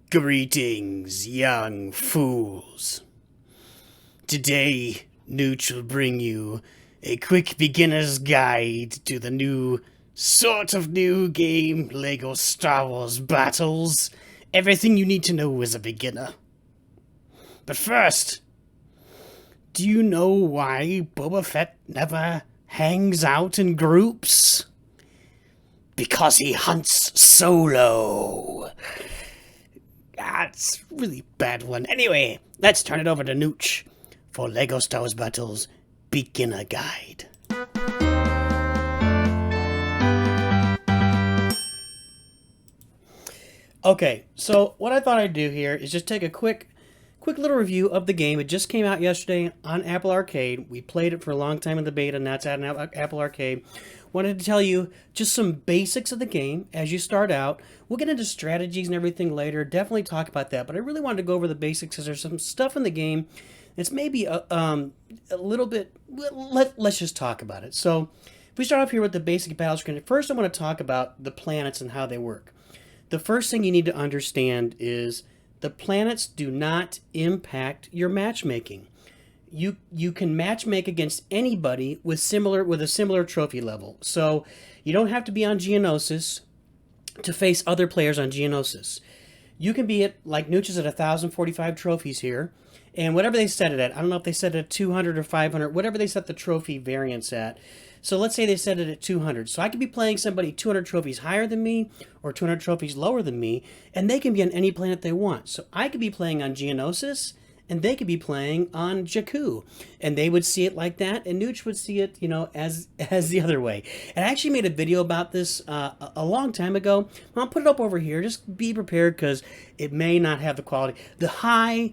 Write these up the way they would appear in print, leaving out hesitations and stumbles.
Greetings, young fools. Today, NOOCH will bring you a quick beginner's guide to the new game, LEGO Star Wars Battles. Everything you need to know as a beginner. But first, do you know why Boba Fett never hangs out in groups? Because he hunts solo. That's a really bad one. Anyway, let's turn it over to NOOCH for LEGO Star Wars Battles Beginner Guide. Okay, so what I thought I'd do here is just take a quick little review of the game. It just came out yesterday on Apple Arcade. We played it for a long time in the beta, and that's at Apple Arcade. Wanted to tell you just some basics of the game as you start out. We'll get into strategies and everything later. Definitely talk about that, but I really wanted to go over the basics because there's some stuff in the game that's maybe a little bit. Let's just talk about it. So if we start off here with the basic battle screen, first I want to talk about the planets and how they work. The first thing you need to understand is the planets do not impact your matchmaking. You can matchmake against anybody with a similar trophy level. So you don't have to be on Geonosis to face other players on Geonosis. You can be at, like NOOCH is at 1,045 trophies here, and whatever they set it at, I don't know if they set it at 200 or 500, whatever they set the trophy variance at. So let's say they set it at 200. So I could be playing somebody 200 trophies higher than me or 200 trophies lower than me, and they can be on any planet they want. So I could be playing on Geonosis, and they could be playing on Jakku, and they would see it like that, and NOOCH would see it, as the other way. And I actually made a video about this a long time ago. I'll put it up over here. Just be prepared because it may not have the quality. The high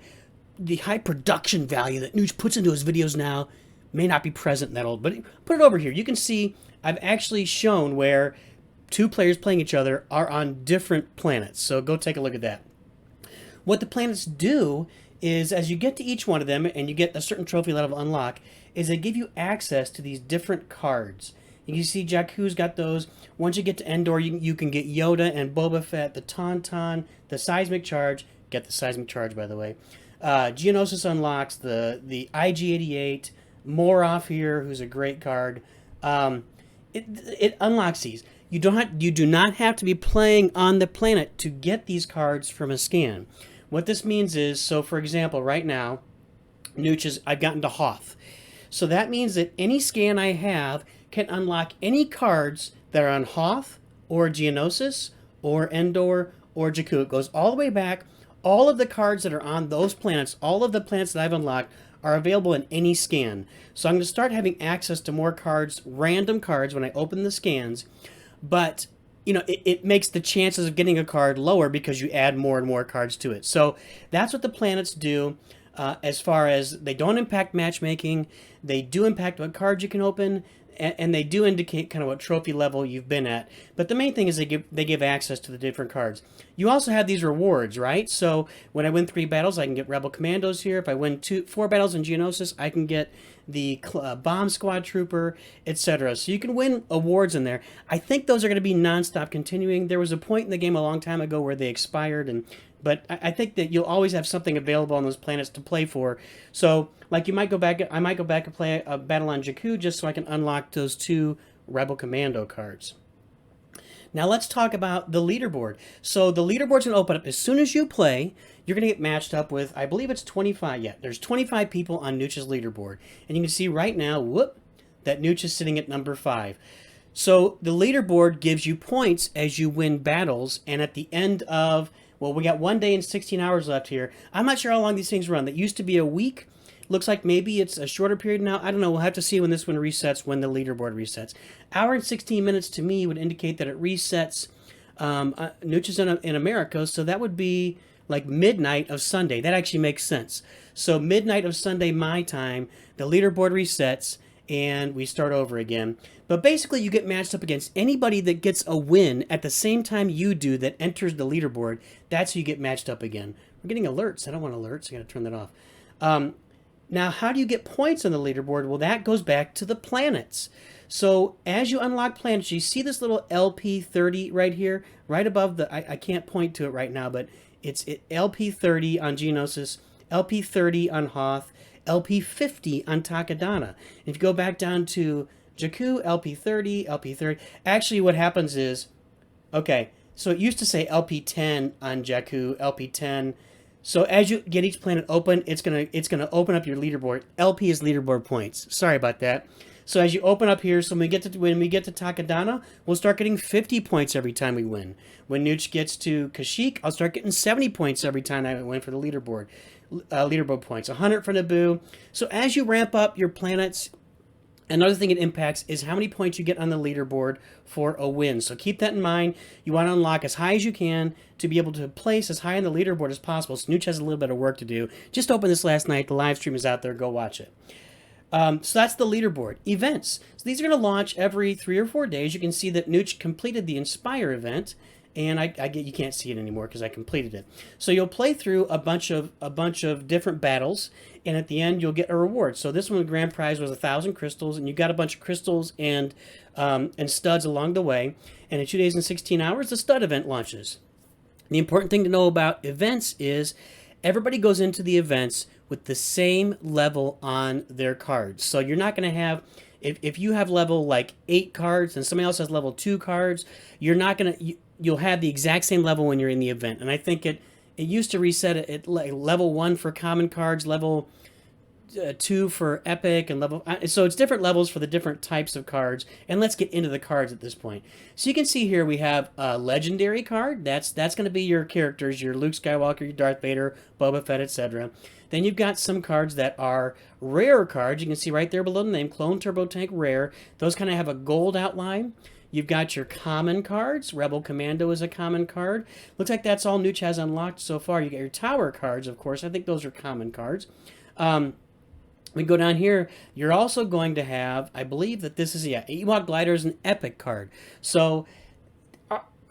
production value that NOOCH puts into his videos now may not be present in that old, but put it over here. You can see I've actually shown where two players playing each other are on different planets. So go take a look at that. What the planets do is as you get to each one of them and you get a certain trophy level unlock, is they give you access to these different cards. You can see Jakku's got those. Once you get to Endor, you can get Yoda and Boba Fett, the Tauntaun, the Seismic Charge. Get the Seismic Charge, by the way. Geonosis unlocks the IG-88, Moroff here, who's a great card. It unlocks these. You do not have to be playing on the planet to get these cards from a scan. What this means is, so for example, right now, I've gotten to Hoth. So that means that any scan I have can unlock any cards that are on Hoth or Geonosis or Endor or Jakku. It goes all the way back. All of the cards that are on those planets, all of the planets that I've unlocked, are available in any scan. So I'm going to start having access to more cards, random cards, when I open the scans. But, it makes the chances of getting a card lower because you add more and more cards to it. So that's what the planets do as far as they don't impact matchmaking. They do impact what cards you can open, and they do indicate kind of what trophy level you've been at. But the main thing is they give access to the different cards. You also have these rewards, right? So when I win 3 battles, I can get Rebel Commandos here. If I win 4 battles in Geonosis, I can get the Bomb Squad Trooper, etc. So you can win awards in there. I think those are going to be non-stop continuing. There was a point in the game a long time ago where they expired, but I think that you'll always have something available on those planets to play for. So, like I might go back and play a battle on Jakku just so I can unlock those 2 Rebel Commando cards. Now let's talk about the leaderboard. So the leaderboard's going to open up as soon as you play. You're going to get matched up with, I believe it's 25. Yeah, there's 25 people on NOOCH's leaderboard. And you can see right now, that NOOCH is sitting at number 5. So the leaderboard gives you points as you win battles, and at the end of, we got 1 day and 16 hours left here. I'm not sure how long these things run. That used to be a week. Looks like maybe it's a shorter period now. I don't know. We'll have to see when this one resets, when the leaderboard resets. Hour and 16 minutes to me would indicate that it resets. NOOCH is in America, so that would be like midnight of Sunday. That actually makes sense. So midnight of Sunday, my time, the leaderboard resets, and we start over again. But basically, you get matched up against anybody that gets a win at the same time you do that enters the leaderboard. That's who you get matched up again. We're getting alerts. I don't want alerts. I got to turn that off. Now, how do you get points on the leaderboard? Well, that goes back to the planets. So as you unlock planets, you see this little LP30 right here, right above the, I can't point to it right now, but It's LP30 on Geonosis, LP30 on Hoth, LP50 on Takadana. If you go back down to Jakku, LP30, LP30. Actually, what happens is, okay, so it used to say LP10 on Jakku, LP10. So as you get each planet open, it's gonna open up your leaderboard. LP is leaderboard points. Sorry about that. So as you open up here, so when we get to Takadana, we'll start getting 50 points every time we win. When NOOCH gets to Kashyyyk, I'll start getting 70 points every time I win for the leaderboard points. 100 for Naboo. So as you ramp up your planets, another thing it impacts is how many points you get on the leaderboard for a win. So keep that in mind. You want to unlock as high as you can to be able to place as high on the leaderboard as possible. So NOOCH has a little bit of work to do. Just opened this last night. The live stream is out there. Go watch it. So that's the leaderboard. Events. So these are going to launch every 3 or 4 days. You can see that NOOCH completed the Inspire event, and you can't see it anymore because I completed it. So you'll play through a bunch of different battles, and at the end you'll get a reward. So this one, the grand prize was 1,000 crystals, and you got a bunch of crystals and studs along the way. And in 2 days and 16 hours, the stud event launches. The important thing to know about events is everybody goes into the events with the same level on their cards. So you're not going to have, if you have level like 8 cards and somebody else has level 2 cards, you're not going to, you'll have the exact same level when you're in the event. And I think it used to reset it at level 1 for common cards, level 2 for epic, and level, so it's different levels for the different types of cards. And let's get into the cards at this point. So you can see here we have a legendary card. That's going to be your characters, your Luke Skywalker, your Darth Vader, Boba Fett, etc. Then you've got some cards that are rare cards. You can see right there below the name, Clone Turbo Tank Rare. Those kind of have a gold outline. You've got your common cards. Rebel Commando is a common card. Looks like that's all NOOCH has unlocked so far. You got your tower cards, of course. I think those are common cards. We go down here. You're also going to have, I believe that this is, Ewok Glider is an epic card. So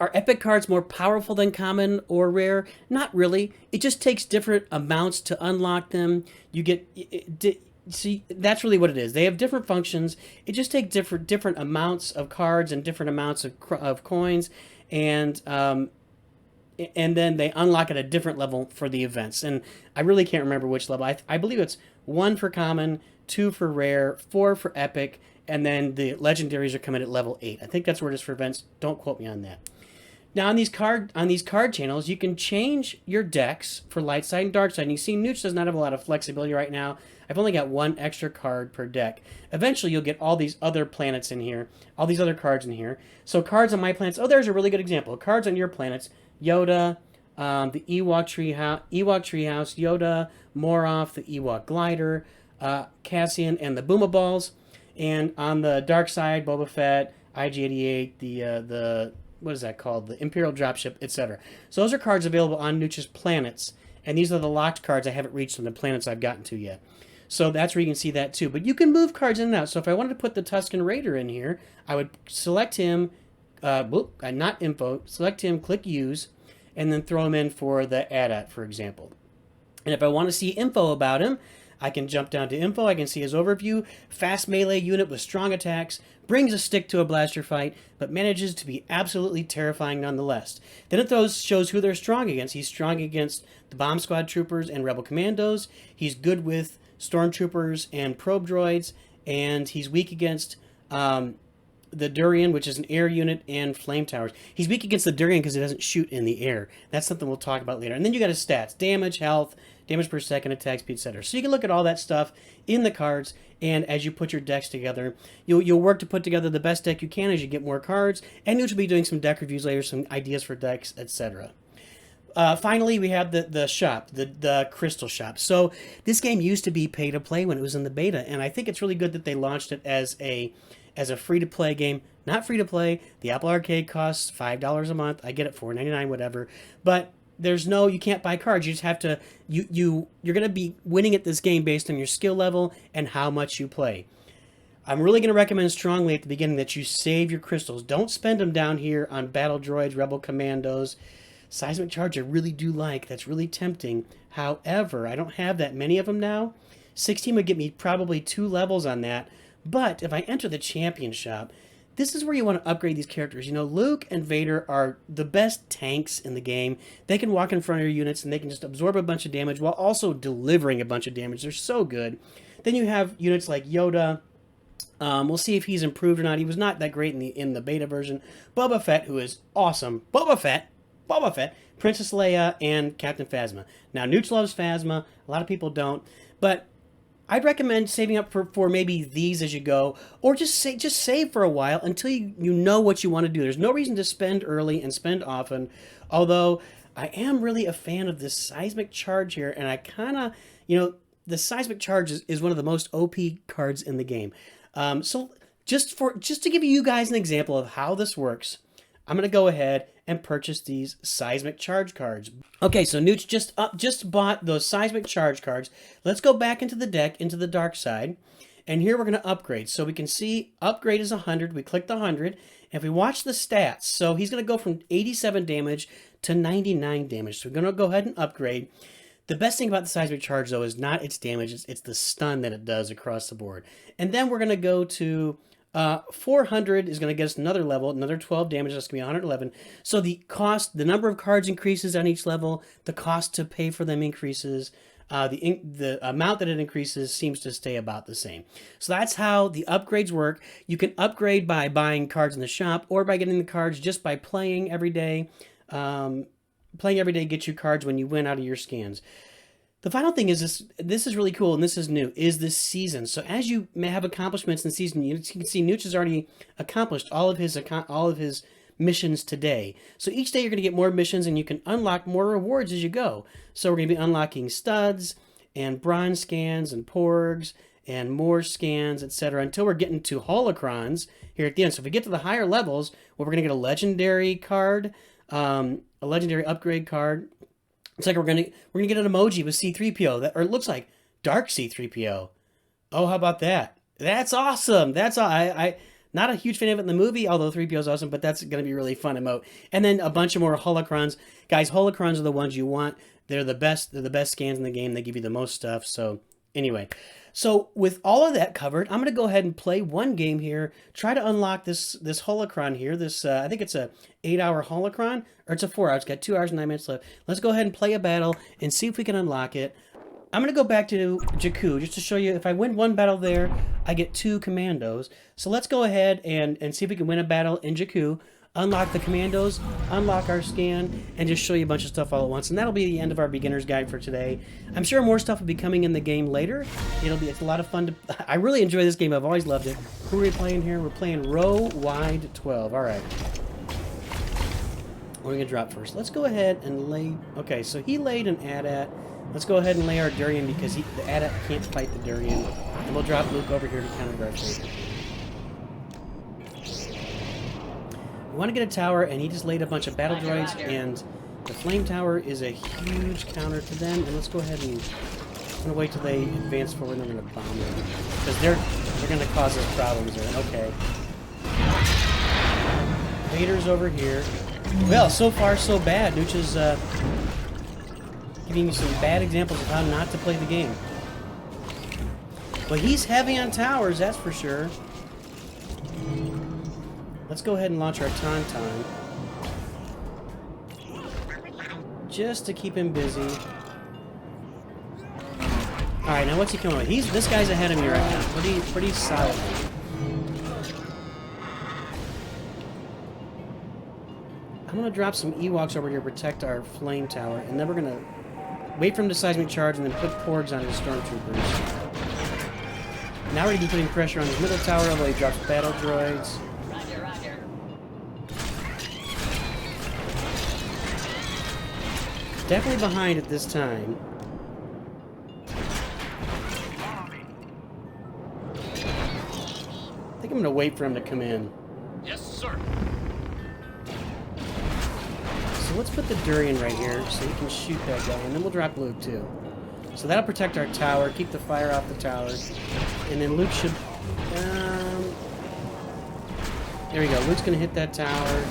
are epic cards more powerful than common or rare? Not really. It just takes different amounts to unlock them. You get... See, that's really what it is. They have different functions. It just takes different amounts of cards and different amounts of coins, and then they unlock at a different level for the events. And I really can't remember which level. I believe it's 1 for common, 2 for rare, 4 for epic, and then the legendaries are coming at level 8. I think that's where it is for events. Don't quote me on that. Now on these card channels, you can change your decks for light side and dark side. And you see NOOCH does not have a lot of flexibility right now. I've only got 1 extra card per deck. Eventually, you'll get all these other planets in here, all these other cards in here. So cards on my planets, oh, there's a really good example. Cards on your planets, Yoda, the Ewok Treehouse, Yoda, Moroff, the Ewok Glider, Cassian, and the Booma Balls. And on the dark side, Boba Fett, IG-88, the what is that called? The Imperial Dropship, etc. So those are cards available on NOOCH's planets. And these are the locked cards I haven't reached on the planets I've gotten to yet. So that's where you can see that too. But you can move cards in and out. So if I wanted to put the Tusken Raider in here, I would select him, not info, select him, click use, and then throw him in for the AT-AT, for example. And if I want to see info about him, I can jump down to info. I can see his overview. Fast melee unit with strong attacks. Brings a stick to a blaster fight, but manages to be absolutely terrifying nonetheless. Then it shows who they're strong against. He's strong against the Bomb Squad troopers and Rebel Commandos. He's good with Stormtroopers and probe droids. And he's weak against the Durian, which is an air unit, and flame towers. He's weak against the Durian because it doesn't shoot in the air. That's something we'll talk about later. And then you got his stats: damage, health, damage per second, attack speed, etc. So you can look at all that stuff in the cards, and as you put your decks together, you'll work to put together the best deck you can as you get more cards, and NOOCH will be doing some deck reviews later, some ideas for decks, etc. Finally, we have the shop, the Crystal Shop. So this game used to be pay to play when it was in the beta, and I think it's really good that they launched it as a free-to-play game. Not free-to-play. The Apple Arcade costs $5 a month. I get it $4.99, whatever. But you can't buy cards. You just have to, you're going to be winning at this game based on your skill level and how much you play. I'm really going to recommend strongly at the beginning that you save your crystals. Don't spend them down here on battle droids, rebel commandos. Seismic charge I really do like. That's really tempting. However, I don't have that many of them now. 16 would get me probably 2 levels on that. But if I enter the champion shop, this is where you want to upgrade these characters. You know, Luke and Vader are the best tanks in the game. They can walk in front of your units and they can just absorb a bunch of damage while also delivering a bunch of damage. They're so good. Then you have units like Yoda. We'll see if he's improved or not. He was not that great in the beta version. Boba Fett, who is awesome. Boba Fett, Princess Leia, and Captain Phasma. Now, Nooch loves Phasma. A lot of people don't. But I'd recommend saving up for maybe these as you go, or just save for a while until you know what you want to do. There's no reason to spend early and spend often, although I am really a fan of this seismic charge here, and I kind of, you know, the seismic charge is one of the most OP cards in the game. So just to give you guys an example of how this works, I'm going to go ahead and purchase these seismic charge cards. Okay, so Nooch just bought those seismic charge cards. Let's go back into the deck, into the dark side. And here we're going to upgrade. So we can see upgrade is 100. We click the 100. And if we watch the stats, so he's going to go from 87 damage to 99 damage. So we're going to go ahead and upgrade. The best thing about the seismic charge, though, is not its damage. It's the stun that it does across the board. And then we're going to go to 400 is going to get us another level, another 12 damage. That's going to be 111. So the number of cards increases on each level. The cost to pay for them increases. The amount that it increases seems to stay about the same. So that's how the upgrades work. You can upgrade by buying cards in the shop or by getting the cards just by playing every day. Playing every day gets you cards when you win out of your scans. The final thing is this is really cool, and this is new, is this season. So as you may have accomplishments in the season, you can see Nooch has already accomplished all of his missions today. So each day you're going to get more missions, and you can unlock more rewards as you go. So we're going to be unlocking studs, and bronze scans, and porgs, and more scans, etc. until we're getting to holocrons here at the end. So if we get to the higher levels, well, we're going to get a legendary card, a legendary upgrade card. It's like we're gonna get an emoji with C-3PO, or it looks like Dark C-3PO. Oh, how about that? That's awesome. That's all. I not a huge fan of it in the movie, although 3PO is awesome, but that's gonna be a really fun emote. And then a bunch of more holocrons. Guys, holocrons are the ones you want. They're the best. They're the best scans in the game. They give you the most stuff. So anyway, so with all of that covered, I'm gonna go ahead and play one game here. Try to unlock this holocron here. This I think it's a 8-hour holocron, or it's a 4-hour. It's got 2 hours and 9 minutes left. Let's go ahead and play a battle and see if we can unlock it. I'm going to go back to Jakku just to show you if I win one battle there, I get 2 commandos. So let's go ahead and see if we can win a battle in Jakku, unlock the commandos, unlock our scan, and just show you a bunch of stuff all at once. And that'll be the end of our beginner's guide for today. I'm sure more stuff will be coming in the game later. It's a lot of fun to... I really enjoy this game. I've always loved it. Who are we playing here? We're playing row wide 12. All right. We're going to drop first. Let's go ahead and lay... Okay, so he laid an AT-AT. Let's go ahead and lay our Durian because the AT-AT can't fight the Durian. And we'll drop Luke over here to counter our favorite. We want to get a tower, and he just laid a bunch of battle droids, and the flame tower is a huge counter to them. And let's go ahead and... I'm going to wait till they advance forward, and I'm going to bomb them. Because they're going to cause us problems there. Okay. Vader's over here. Well, so far so bad. Nooch is giving you some bad examples of how not to play the game. But he's heavy on towers, that's for sure. Let's go ahead and launch our Tauntaun. Just to keep him busy. Alright, now what's he coming with? This guy's ahead of me right now. Pretty solid. I'm going to drop some Ewoks over here to protect our flame tower, and then we're going to wait for him to seismic charge and then put porgs on his stormtroopers. Now we're going to be putting pressure on his middle tower, although he drops battle droids. Roger, roger. Definitely behind at this time. I think I'm going to wait for him to come in. Yes, sir. So let's put the Durian right here so he can shoot that guy, and then we'll drop Luke too. So that'll protect our tower, keep the fire off the tower, and then Luke should... there we go. Luke's going to hit that tower.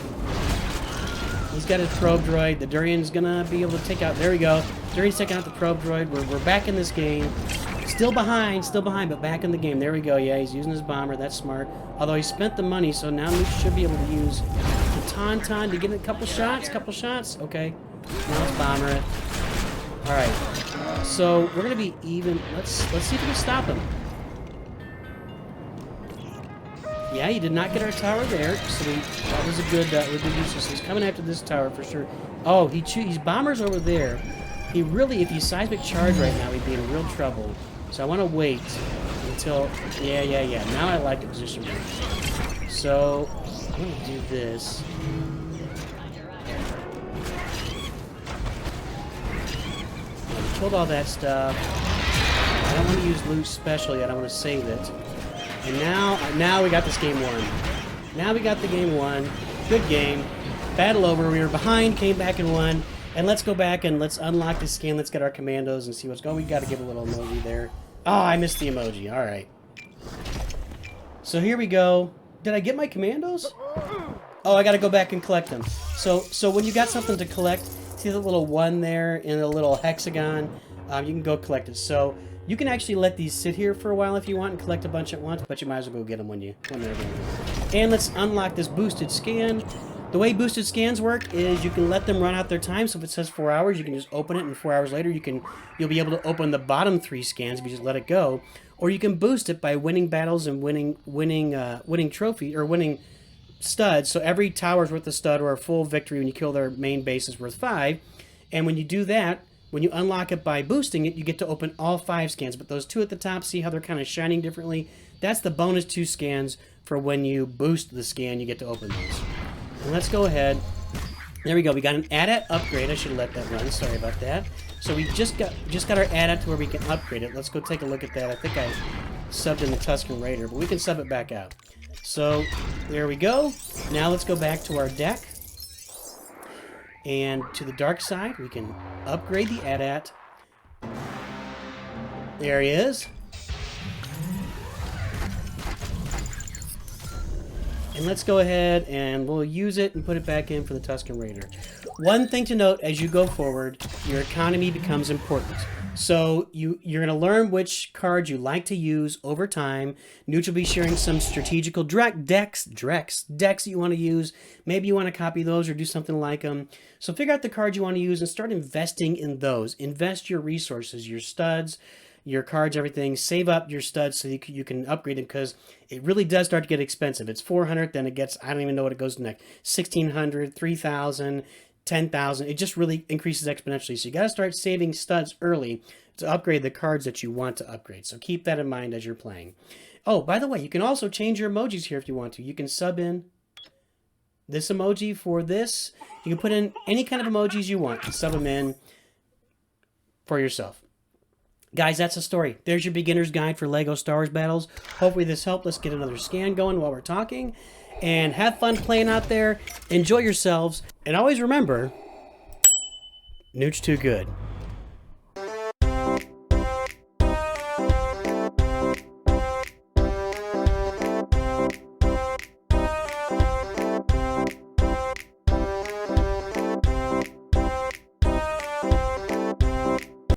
He's got his probe droid. The Durian's going to be able to take out... There we go. Durian's taking out the probe droid. We're back in this game. Still behind, but back in the game. There we go. Yeah, he's using his bomber. That's smart. Although he spent the money, so now Nooch should be able to use the Tauntaun to get a couple shots. Okay. Now let's bomber it. All right. So we're gonna be even. Let's see if we can stop him. Yeah, he did not get our tower there, so that was a good use. So he's coming after this tower for sure. Oh, he's bombers over there. He really, if he seismic charge right now, he'd be in real trouble. So I want to wait until, yeah. Now I like the position. So I'm going to do this. I killed all that stuff. I don't want to use loot special yet. I want to save it. And now we got this game won. Now we got the game won. Good game. Battle over. We were behind, came back and won. And let's go back and let's unlock the scan. Let's get our commandos and see what's going on. We got to give a little emoji there. Oh, I missed the emoji. All right. So here we go. Did I get my commandos? Oh, I got to go back and collect them. So when you got something to collect, see the little one there in the little hexagon? You can go collect it. So you can actually let these sit here for a while if you want and collect a bunch at once, but you might as well go get them when they're ready. And let's unlock this boosted scan. The way boosted scans work is you can let them run out their time. So if it says 4 hours, you can just open it, and 4 hours later you'll be able to open the bottom 3 scans if you just let it go. Or you can boost it by winning battles and winning trophy or winning studs. So every tower's worth a stud, or a full victory when you kill their main base is worth 5. And when you do that, when you unlock it by boosting it, you get to open all 5 scans. But those 2 at the top, see how they're kind of shining differently? That's the bonus 2 scans for when you boost the scan, you get to open those. And let's go ahead. There we go. We got an AT-AT upgrade. I should have let that run. Sorry about that. So we just got our AT-AT to where we can upgrade it. Let's go take a look at that. I think I subbed in the Tusken Raider, but we can sub it back out. So there we go. Now let's go back to our deck. And to the dark side, we can upgrade the AT-AT. There he is. And let's go ahead and we'll use it and put it back in for the Tusken Raider. One thing to note as you go forward, your economy becomes important. So you're going to learn which cards you like to use over time. Nooch will be sharing some strategical decks that you want to use. Maybe you want to copy those or do something like them. So figure out the cards you want to use and start investing in those. Invest your resources, your studs, your cards, everything. Save up your studs so you can upgrade them, because it really does start to get expensive. It's 400, then it gets, I don't even know what it goes to next. 1,600, 3,000, 10,000. It just really increases exponentially. So you got to start saving studs early to upgrade the cards that you want to upgrade. So keep that in mind as you're playing. Oh, by the way, you can also change your emojis here if you want to. You can sub in this emoji for this. You can put in any kind of emojis you want and sub them in for yourself. Guys, that's the story. There's your beginner's guide for LEGO Star Wars battles. Hopefully this helped. Let's get another scan going while we're talking. And have fun playing out there. Enjoy yourselves. And always remember, Nooch too good.